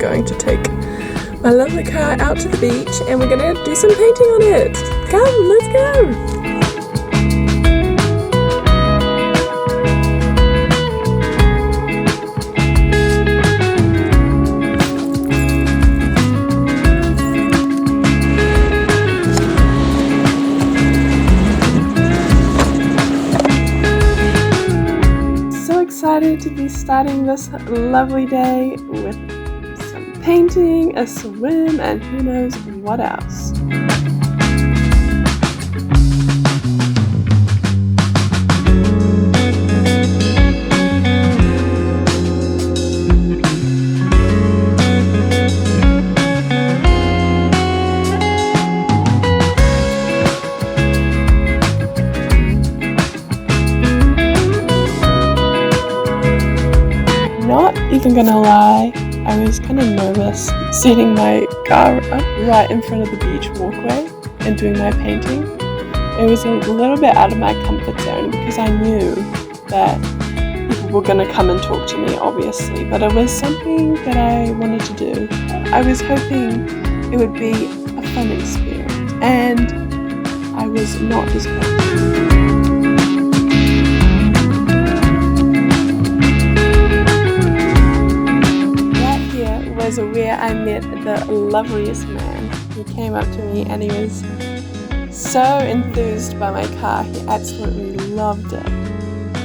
going to take my lovely car out to the beach and we're going to do some painting on it. Come, let's go! Excited to be starting this lovely day with some painting, a swim, and who knows what else. Not even gonna lie, I was kind of nervous setting my car up right in front of the beach walkway and doing my painting. It was a little bit out of my comfort zone because I knew that people were gonna come and talk to me, obviously, but it was something that I wanted to do. I was hoping it would be a fun experience, and I was not disappointed. Where I met the loveliest man. He came up to me and he was so enthused by my car. He absolutely loved it.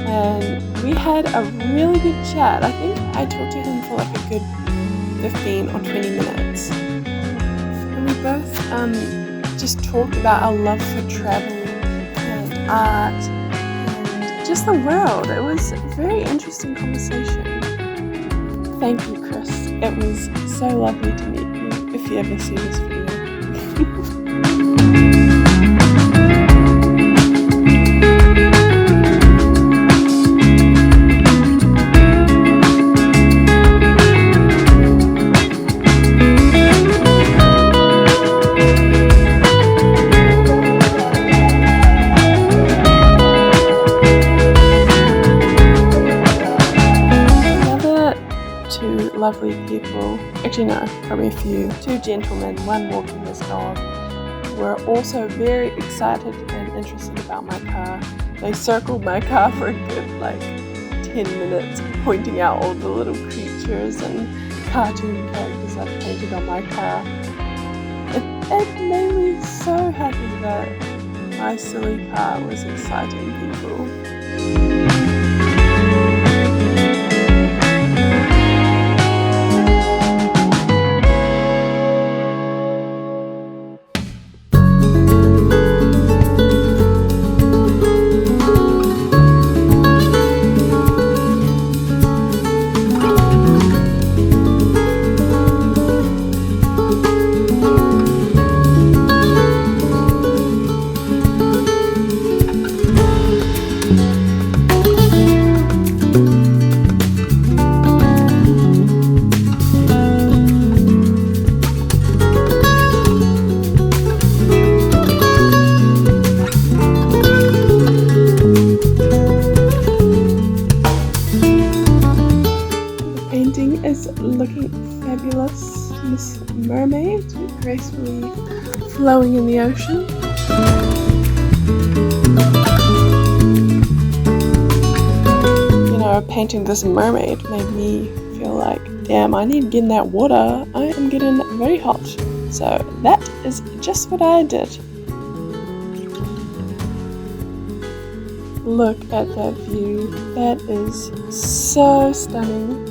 And we had a really good chat. I think I talked to him for like a good 15 or 20 minutes. And we both just talked about our love for travel and art and just the world. It was a very interesting conversation. Thank you, Chris. It was so lovely to meet you, if you ever see this video. Two lovely people, actually no, probably a few, two gentlemen, one walking his dog, were also very excited and interested about my car. They circled my car for a good 10 minutes, pointing out all the little creatures and cartoon characters I've painted on my car. It made me so happy that my silly car was exciting people. Is looking fabulous. This mermaid gracefully flowing in the ocean. You know, painting this mermaid made me feel like, damn, I need to get in that water. I am getting very hot. So that is just what I did. Look at that view. That is so stunning.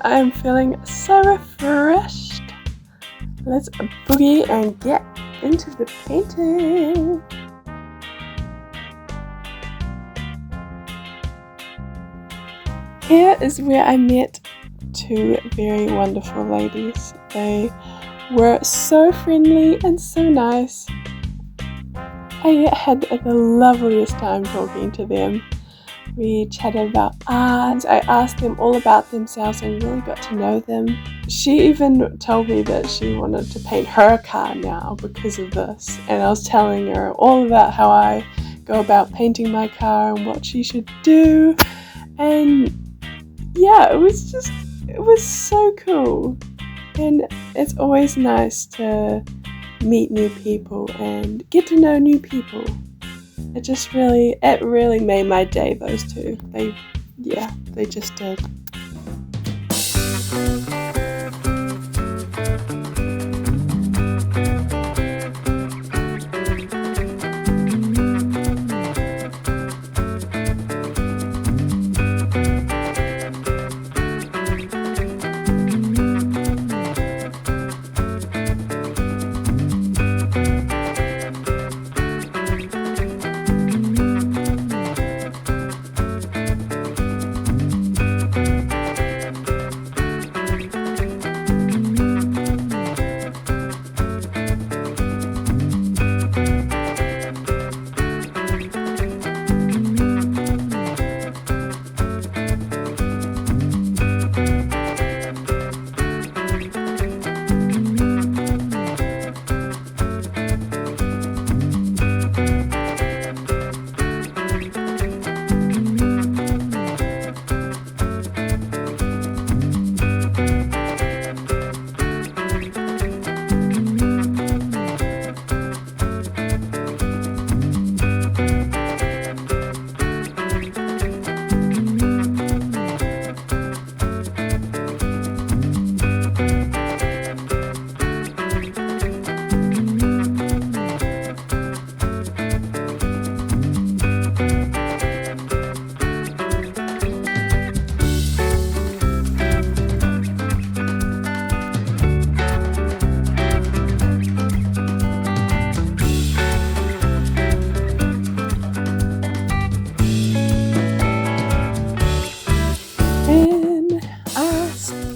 I am feeling so refreshed. Let's boogie and get into the painting. Here is where I met two very wonderful ladies. They were so friendly and so nice. I had the loveliest time talking to them. We chatted about art. I asked them all about themselves and really got to know them. She even told me that she wanted to paint her car now because of this. And I was telling her all about how I go about painting my car and what she should do. And yeah, it was so cool. And it's always nice to meet new people and get to know new people. It really made my day, those two. They just did.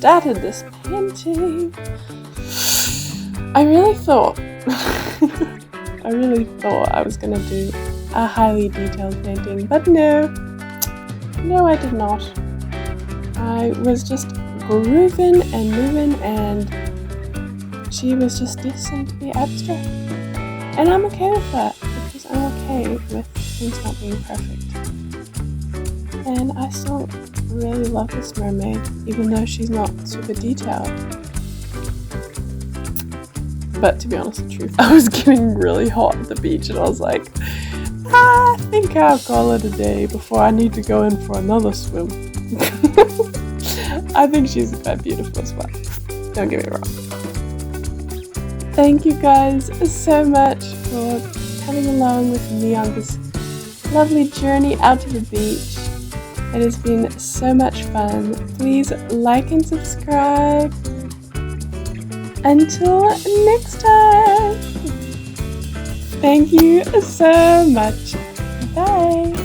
Started this painting. I really thought I was gonna do a highly detailed painting, but no, I did not. I was just grooving and moving, and she was just destined to be abstract. And I'm okay with that, because I'm okay with things not being perfect. And I still really love this mermaid, even though she's not super detailed. But to be honest, the truth, I was getting really hot at the beach, and I was like, I think I'll call it a day before I need to go in for another swim. I think she's quite beautiful as well. Don't get me wrong. Thank you guys so much for coming along with me on this lovely journey out to the beach. It has been so much fun. Please like and subscribe. Until next time. Thank you so much. Bye.